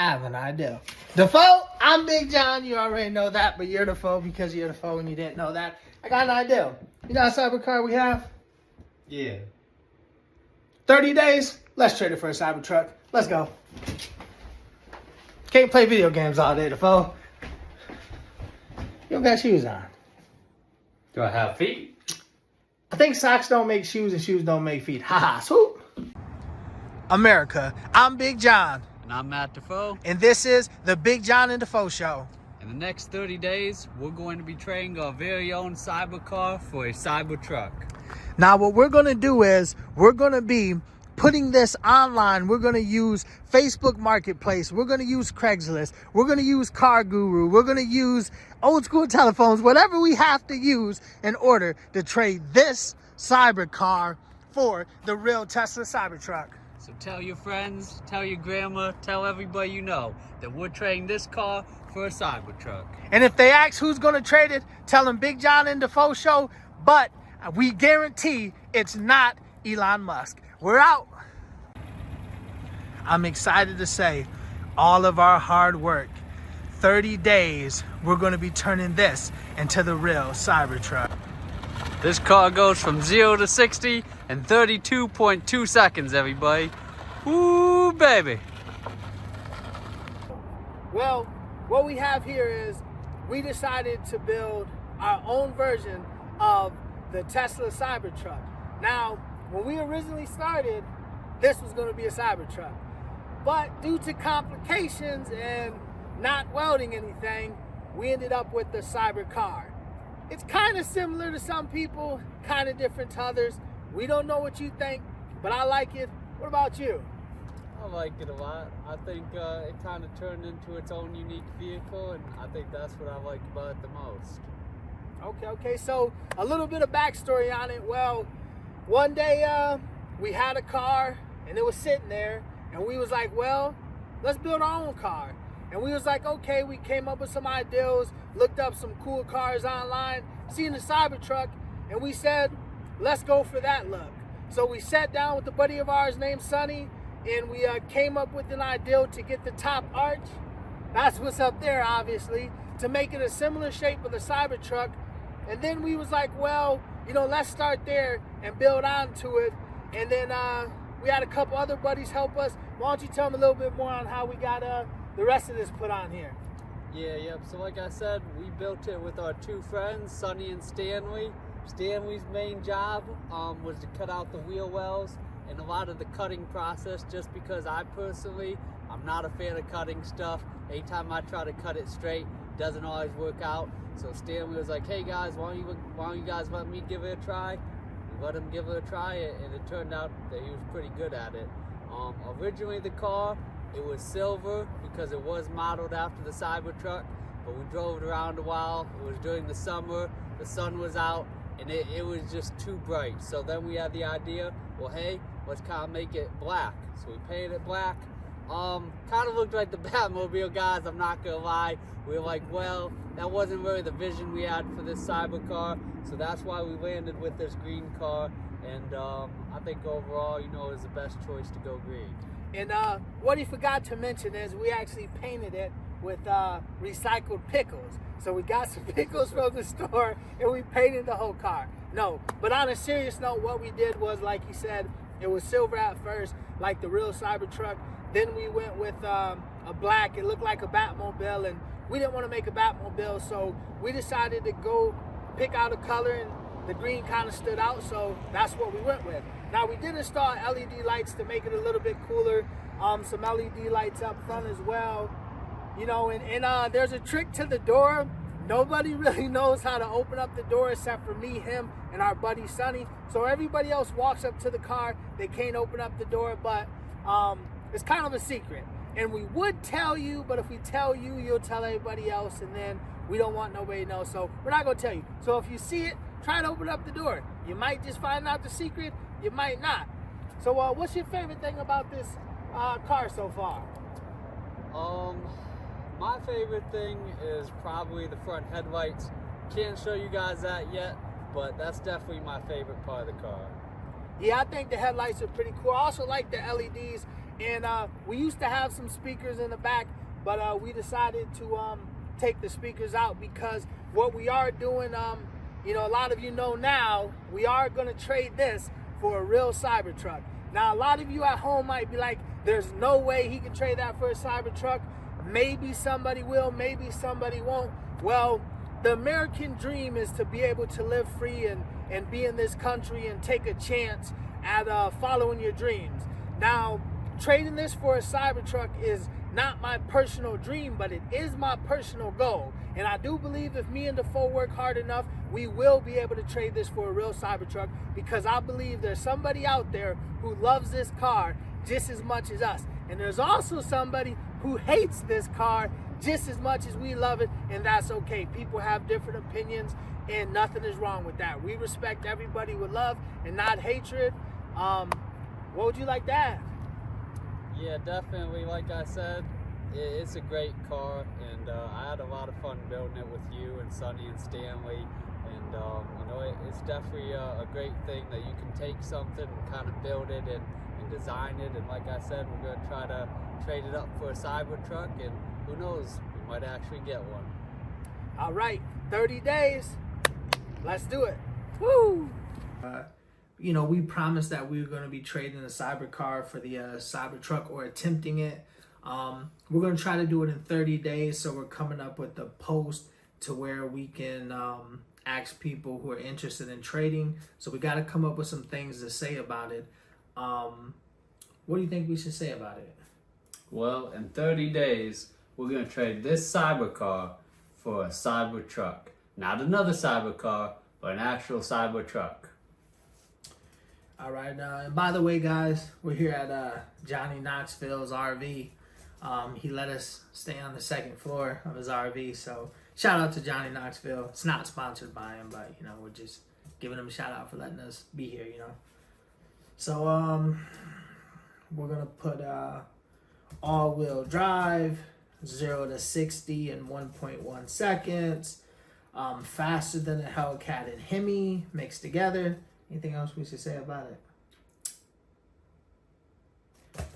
have an idea. Defoe, I'm Big John. You already know that, but you're Defoe because you're Defoe and you didn't know that. I got an idea. You know what cybercar we have? Yeah. 30 days. Let's trade it for a Cybertruck. Let's go. Can't play video games all day, Defoe. You don't got shoes on. Do I have feet? I think socks don't make shoes and shoes don't make feet. Haha, swoop. America, I'm Big John. And I'm Matt Defoe. And this is the Big John and Defoe Show. In the next 30 days, we're going to be trading our very own cybercar for a Cybertruck. Now, what we're going to do is we're going to be putting this online. We're going to use Facebook Marketplace. We're going to use Craigslist. We're going to use Car Guru. We're going to use old school telephones, whatever we have to use in order to trade this cybercar for the real Tesla Cybertruck. So tell your friends, tell your grandma, tell everybody you know that we're trading this car for a Cybertruck. And if they ask who's going to trade it, tell them Big John and Defoe Show, but we guarantee it's not Elon Musk. We're out. I'm excited to say all of our hard work, 30 days, we're going to be turning this into the real Cybertruck. This car goes from 0 to 60 in 32.2 seconds, everybody. Woo, baby. Well, what we have here is we decided to build our own version of the Tesla Cybertruck. Now, when we originally started, this was going to be a Cybertruck. But due to complications and not welding anything, we ended up with the Cybercar. It's kind of similar to some people, kind of different to others. We don't know what you think, but I like it. What about you? I like it a lot. I think it kind of turned into its own unique vehicle, and I think that's what I like about it the most. Okay, so a little bit of backstory on it. Well, one day we had a car and it was sitting there and we was like, well, let's build our own car. And we was like, okay, we came up with some ideas, looked up some cool cars online, seen the Cybertruck, and we said, let's go for that look. So we sat down with a buddy of ours named Sonny, and we came up with an idea to get the top arch. That's what's up there, obviously, to make it a similar shape of the Cybertruck. And then we was like, well, you know, let's start there and build onto it. And then we had a couple other buddies help us. Why don't you tell them a little bit more on how we got the rest of this put on here? Yep. So like I said, we built it with our two friends, Sonny and Stanley. Stanley's main job was to cut out the wheel wells and a lot of the cutting process, just because I'm not a fan of cutting stuff. Anytime I try to cut it straight, it doesn't always work out. So Stanley was like, hey guys, why don't you guys let me give it a try? We let him give it a try, and it turned out that he was pretty good at it. Originally the car, it was silver because it was modeled after the Cybertruck, but we drove it around a while. It was during the summer, the sun was out, and it was just too bright. So then we had the idea, well, hey, let's kind of make it black. So we painted it black. Kind of looked like the Batmobile, guys, I'm not gonna lie. We were like, well, that wasn't really the vision we had for this cybercar, so that's why we landed with this green car. And I think overall, you know, it was the best choice to go green. And what he forgot to mention is we actually painted it with recycled pickles. So we got some pickles from the store and we painted the whole car. No, but on a serious note, what we did was, like he said, it was silver at first, like the real Cybertruck. Then we went with a black. It looked like a Batmobile, and we didn't want to make a Batmobile, so we decided to go pick out a color, and the green kind of stood out, so that's what we went with. Now, we did install LED lights to make it a little bit cooler, some LED lights up front as well, you know, and there's a trick to the door. Nobody really knows how to open up the door except for me, him, and our buddy Sonny. So everybody else walks up to the car, they can't open up the door, but it's kind of a secret. And we would tell you, but if we tell you, you'll tell everybody else, and then we don't want nobody to know, so we're not gonna tell you. So if you see it, try to open up the door. You might just find out the secret, you might not. So what's your favorite thing about this car so far? My favorite thing is probably the front headlights. Can't show you guys that yet, but that's definitely my favorite part of the car. Yeah, I think the headlights are pretty cool. I also like the LEDs And we used to have some speakers in the back, but we decided to take the speakers out because what we are doing, you know, a lot of you know now, we are going to trade this for a real Cybertruck. Now, a lot of you at home might be like, there's no way he can trade that for a Cybertruck. Maybe somebody will, maybe somebody won't. Well, the American dream is to be able to live free and be in this country and take a chance at following your dreams. Now, trading this for a Cybertruck is not my personal dream, but it is my personal goal. And I do believe if me and Defoe work hard enough, we will be able to trade this for a real Cybertruck, because I believe there's somebody out there who loves this car just as much as us. And there's also somebody who hates this car just as much as we love it, and that's okay. People have different opinions, and nothing is wrong with that. We respect everybody with love and not hatred. What would you like to add? Yeah, definitely. Like I said, it's a great car, and I had a lot of fun building it with you and Sonny and Stanley. And you know, it's definitely a great thing that you can take something and kind of build it and design it. And like I said, we're going to try to trade it up for a Cybertruck, and who knows, we might actually get one. All right, 30 days. Let's do it. Woo! You know, we promised that we were going to be trading a Cybercar for the Cybertruck, or attempting it. We're going to try to do it in 30 days, so we're coming up with a post to where we can ask people who are interested in trading. So we got to come up with some things to say about it. What do you think we should say about it? Well, in 30 days, we're going to trade this Cybercar for a Cybertruck. Not another Cybercar, but an actual Cybertruck. All right. And by the way, guys, we're here at Johnny Knoxville's RV. He let us stay on the second floor of his RV. So shout out to Johnny Knoxville. It's not sponsored by him, but, you know, we're just giving him a shout out for letting us be here, you know. So we're going to put all-wheel drive, 0 to 60 in 1.1 seconds. Faster than a Hellcat and Hemi mixed together. Anything else we should say about it?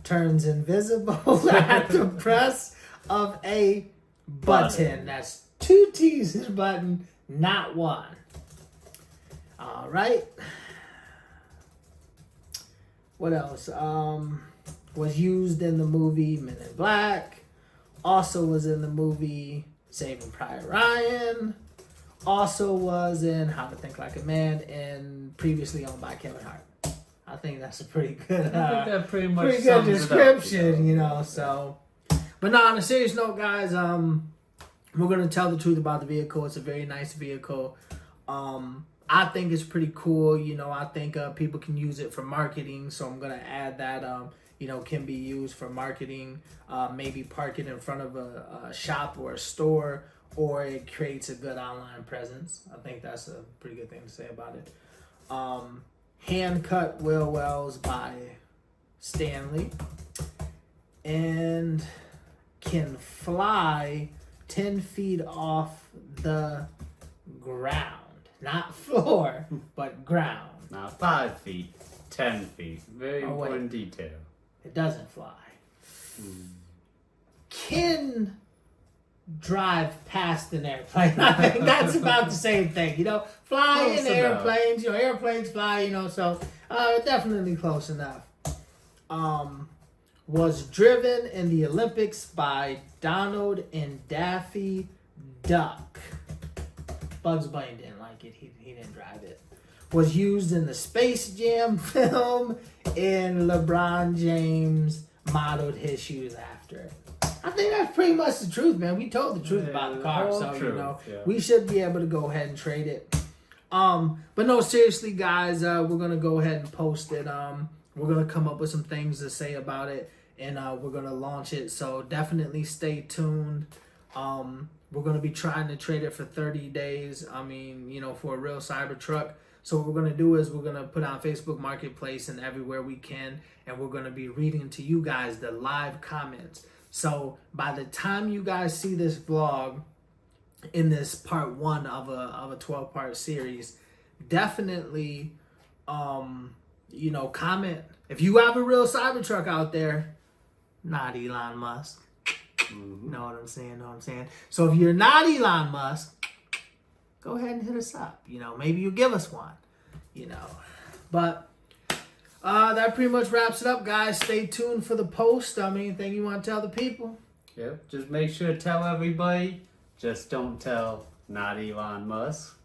Turns invisible at the press of a button. That's 2 T's in a button, not 1. All right. What else? Was used in the movie Men in Black. Also was in the movie Saving Private Ryan. Also was in How to Think Like a Man, and previously owned by Kevin Hart. I think that's a pretty good, I think that pretty much pretty good sums description, it up, you know. So, but no, on a serious note, guys, we're gonna tell the truth about the vehicle. It's a very nice vehicle. I think it's pretty cool. You know, I think people can use it for marketing. So I'm gonna add that. You know, can be used for marketing. Maybe park it in front of a shop or a store, or it creates a good online presence. I think that's a pretty good thing to say about it. Hand cut wheel wells by Stanley, and can fly 10 feet off the ground. Not floor, but ground. Not 5 feet, 10 feet. Very important detail. It doesn't fly. Can drive past an airplane. I think that's about the same thing. You know, fly in airplanes. You know, airplanes fly. You know, so definitely close enough. Was driven in the Olympics by Donald and Daffy Duck. Bugs Bunny didn't like it. He didn't drive it. Was used in the Space Jam film, and LeBron James modeled his shoes after it. I think that's pretty much the truth, man. We told the truth about the car, so true. you know, we should be able to go ahead and trade it. But no, seriously, guys, we're gonna go ahead and post it. We're gonna come up with some things to say about it, and we're gonna launch it. So definitely stay tuned. We're gonna be trying to trade it for 30 days. I mean, you know, for a real Cybertruck. So what we're gonna do is we're gonna put on Facebook Marketplace and everywhere we can, and we're gonna be reading to you guys the live comments. So by the time you guys see this vlog in this part 1 of a 12-part series, definitely, you know, comment. If you have a real Cybertruck out there, not Elon Musk. Mm-hmm. Know what I'm saying? Know what I'm saying? So if you're not Elon Musk, go ahead and hit us up. You know, maybe you give us one. You know, but that pretty much wraps it up, guys. Stay tuned for the post. Anything you want to tell the people? Yep. Just make sure to tell everybody. Just don't tell not Elon Musk.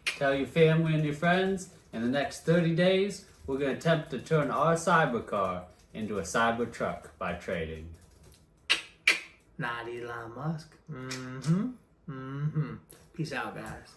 Tell your family and your friends. In the next 30 days, we're going to attempt to turn our cyber car into a cyber truck by trading. Not Elon Musk. Peace out, guys.